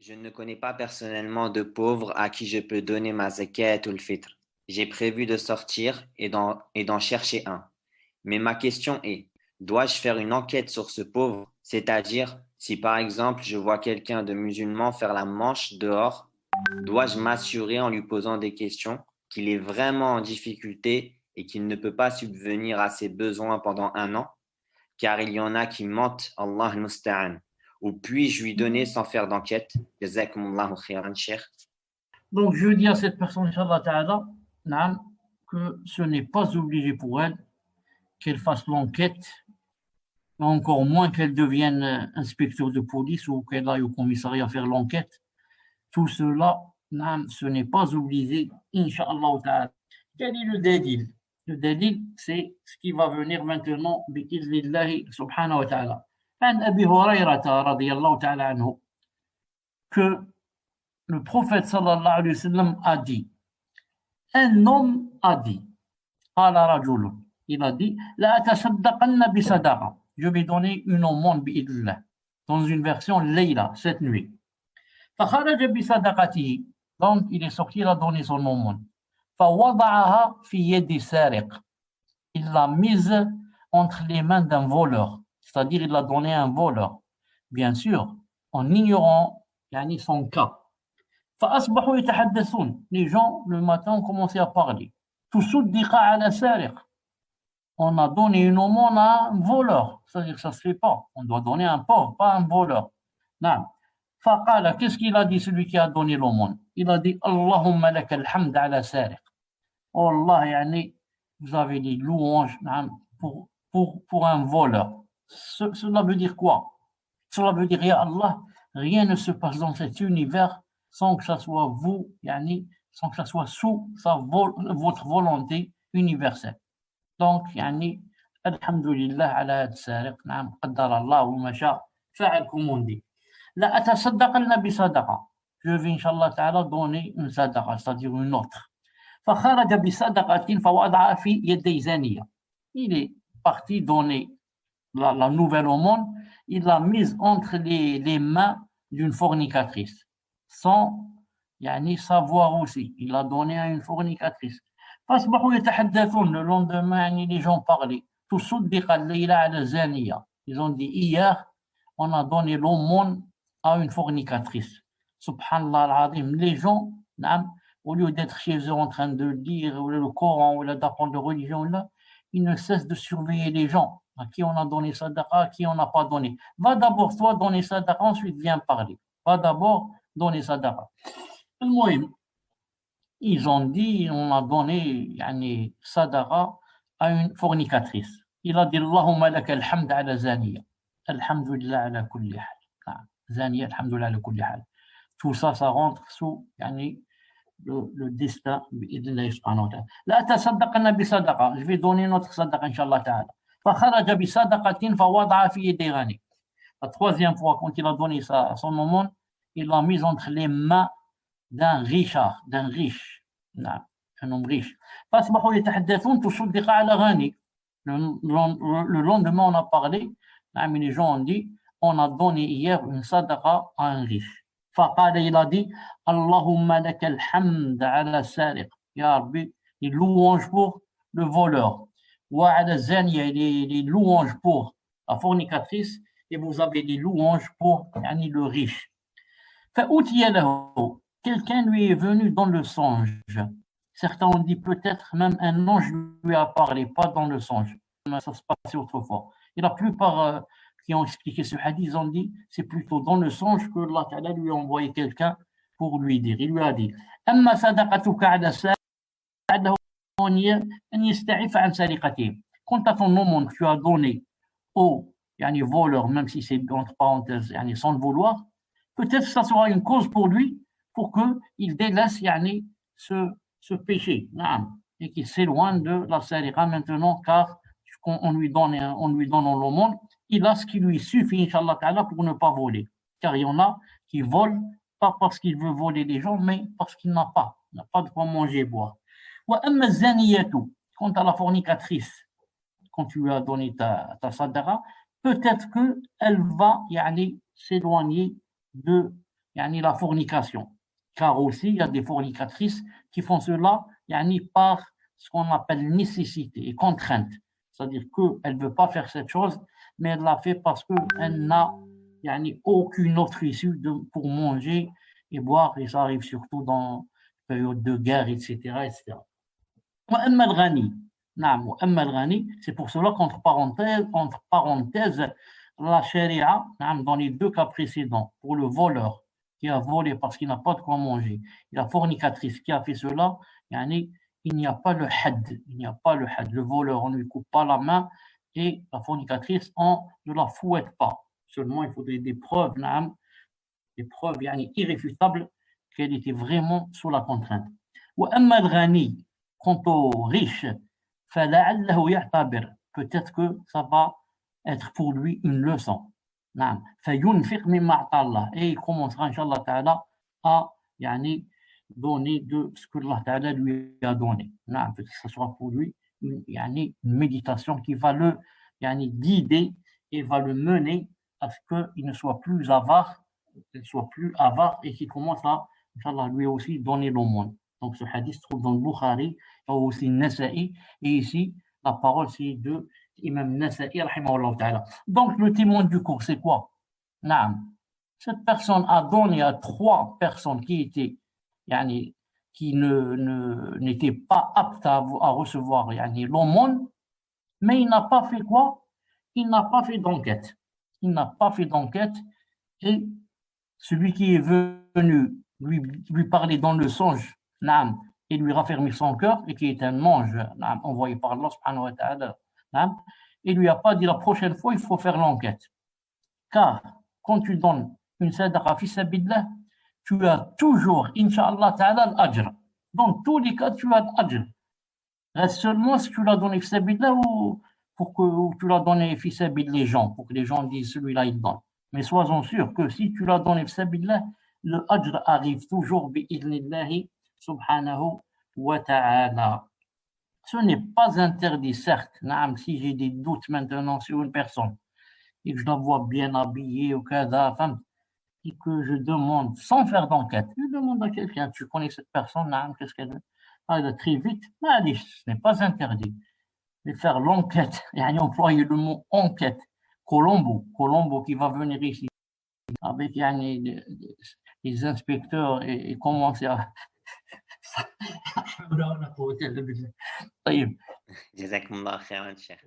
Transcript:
Je ne connais pas personnellement de pauvres à qui je peux donner ma zakat ou le fitr. J'ai prévu de sortir et d'en chercher un. Mais ma question est, dois-je faire une enquête sur ce pauvre? C'est-à-dire, si par exemple je vois quelqu'un de musulman faire la manche dehors, dois-je m'assurer en lui posant des questions qu'il est vraiment en difficulté et qu'il ne peut pas subvenir à ses besoins pendant un an? Car il y en a qui mentent, Allah al-Musta'an. Ou puis-je lui donner sans faire d'enquête? Jazakumullahu khairan, cheikh. Donc, je dis à cette personne, Inch'Allah Ta'ala, naam, que ce n'est pas obligé pour elle qu'elle fasse l'enquête, encore moins qu'elle devienne inspecteur de police ou qu'elle aille au commissariat faire l'enquête. Tout cela, naam, ce n'est pas obligé, Inch'Allah Ta'ala. Quel est le dalil? Le dalil, c'est ce qui va venir maintenant, bi'idhnillahi subhanahu wa ta'ala. عن أبي هريرة رضي الله تعالى عنه que le prophète sallallahu alayhi wa sallam a dit, un homme a dit, qala rajulun, il a dit, la atasaddaqanna bi sadaqa, je vais donner une aumône bi'idhnillah, dans une version layla, cette nuit. Fakharaja bi sadaqatihi, donc il est sorti, il a donné son aumône. Fawada'aha fi yadi sariq, il l'a mise entre les mains d'un voleur, c'est-à-dire il l'a donné à un voleur, bien sûr, en ignorant yani, son cas. فأصبحوا يتحدثون, les gens le matin ont commencé à parler. تصدق على سارق, on a donné une aumône à un voleur, c'est-à-dire que ça se fait pas, on doit donner un pauvre, pas un voleur. نعم. فقال, qu'est-ce qu'il a dit celui qui a donné l'aumône? Il a dit اللهم لك الحمد على سارق. Oh Allah, yani, vous avez des louanges pour un voleur. Cela veut dire quoi? Cela veut dire, ya Allah, rien ne se passe dans cet univers sans que ça soit vous, yani, sans que ça soit sous votre volonté universelle. Donc, yani, alhamdulillah ala ad-sariq, na'am, qaddar Allah wa ma sha fa'al, comme on dit. La atasaddaqanna bi sadaqa. Je vais, Inch'Allah ta'ala, donner une sadaqa, c'est-à-dire une autre. فخرج بصدقة فوضعها في يدي زانية. Il est parti donner la nouvelle aumône, il l'a mise entre les mains d'une fornicatrice, sans يعني, savoir aussi. Il l'a donné à une fornicatrice. فأصبحوا يتحدثون, le lendemain, يعني, les gens parlaient. تصدق الليلة على زانية. Ils ont dit, hier, on a donné l'aumône à une fornicatrice. Subhanallah al-Azim. Les gens, au lieu d'être chez eux en train de lire le Coran ou d'apprendre de religion, là, ils ne cessent de surveiller les gens, à qui on a donné sadaqa, à qui on n'a pas donné. Va d'abord toi donner sadaqa, ensuite viens parler. Va d'abord donner sadaqa. Ils ont dit, on a donné yani, sadaqa à une fornicatrice. Il a dit, Allahumma laka alhamd ala zaniya. Alhamdulillah ala kulli hal. Zaniya, alhamdulillah ala kulli hal. Tout ça, ça rentre sous yani, le destin بإذن سبحانه وتعالى. لا تصدقن بصدقة, je vais donner notre sadaqa Inch'Allah ta'ala. فخرج بصدقة فوضع في يدي غني. La troisième fois, quand il a donné son aumône, il l'a mise entre les mains d'un richard, d'un riche, un homme riche. فأصبحوا يتحدثون تصدق على غني. Le lendemain, on a parlé, les gens ont dit, on a donné hier une sadaqa à un riche. فقال, il a dit, Allahumma laka alhamd ala sariq. Ya Rabbi, les louanges pour le voleur. Wa ala zaniya, les louanges pour la fornicatrice. Et vous avez les louanges pour yani, le riche. فأوتي له, quelqu'un lui est venu dans le songe. Certains ont dit peut-être même un ange lui a parlé, pas dans le songe. Ça se passait autrefois. Et la plupart qui ont expliqué ce hadith, ils ont dit c'est plutôt dans le songe que Allah Ta'ala lui a envoyé quelqu'un pour lui dire. Il lui a dit أما صدقتك على السارق أن يستعف عن سرقته. Quant à ton aumône que tu as donné au yani, voleur, même si c'est entre parenthèses yani, sans le vouloir, peut-être que ça sera une cause pour lui pour qu'il délaisse yani, ce péché et qu'il s'éloigne de la sariqa maintenant, car on lui donne l'aumône, il a ce qui lui suffit, Inch'Allah Ta'ala, pour ne pas voler. Car il y en a qui volent, pas parce qu'il veut voler les gens, mais parce qu'il n'a pas de quoi manger et boire. Quant à la fornicatrice, quand tu lui as donné ta sadaqa, peut-être qu'elle va yani, s'éloigner de يعني la fornication. Car aussi, il y a des fornicatrices qui font cela يعني par ce qu'on appelle nécessité et contrainte. C'est-à-dire qu'elle ne veut pas faire cette chose, mais elle l'a fait parce qu'elle n'a يعني aucune autre issue pour manger et boire, et ça arrive surtout dans période de guerre, etc., etc. وأما الغني نعم وأما الغني c'est pour cela entre parenthèses la charia نعم dans les deux cas précédents pour le voleur qui a volé parce qu'il n'a pas de quoi manger et la fornicatrice qui a fait cela يعني il n'y a pas le had, il n'y a pas le had, le voleur on ne lui coupe pas la main et la fornicatrice on ne la fouette pas, seulement il faudrait des preuves نعم des preuves يعني irréfutables qu'elle était vraiment sous la contrainte. وأما الغني quant aux riches, فلعله يعتبر, peut-être que ça va être pour lui une leçon. نعم فينفق مما أعطى الله, et il commencera inchallah ta'ala à يعني donner de ce que Allah ta'ala lui a donné. نعم peut-être que ce sera pour lui يعني une méditation qui va le يعني guider et va le mener à ce qu'il ne soit plus avare, et qu'il commence à inchallah lui aussi donner l'aumône. Donc ce hadith se trouve dans le Bukhari, et aussi Nasa'i, et ici la parole c'est de Imam Nasa'i rahimahullah ta'ala. Donc le témoin du cours c'est quoi? Naam. Cette personne a donné à 3 personnes qui étaient yani, qui n'étaient pas aptes à recevoir yani, l'aumône, mais il n'a pas fait quoi? Il n'a pas fait d'enquête. Il n'a pas fait d'enquête, et celui qui est venu lui parler dans le songe naam, et lui raffermir son cœur, et qui est un ange naam, envoyé par Allah subhanahu wa ta'ala, naam, et lui a pas dit la prochaine fois il faut faire l'enquête, car quand tu donnes une sadaqa fi sabilillah, tu as toujours incha'Allah ta'ala l'ajr. Dans tous les cas tu as l'ajr. Reste seulement si tu l'as donné fi sabilillah ou tu l'as donné fi sabilillah les gens, pour que les gens disent celui-là il donne. Mais sois-en sûr que si tu l'as donné fi sabilillah, le ajr arrive toujours bi'idhnillahi subhanahu wa ta'ala. Ce n'est pas interdit, certes. Naam, si j'ai des doutes maintenant sur une personne et que je la vois bien habillée ou kada, et que je demande, sans faire d'enquête, je demande à quelqu'un, tu connais cette personne, naam, qu'est-ce qu'elle veut? Ah, très vite, allez, ce n'est pas interdit. De faire l'enquête, et employer le mot enquête. Colombo qui va venir ici avec les inspecteurs et commencer à جزاكم الله خيرا شيخ.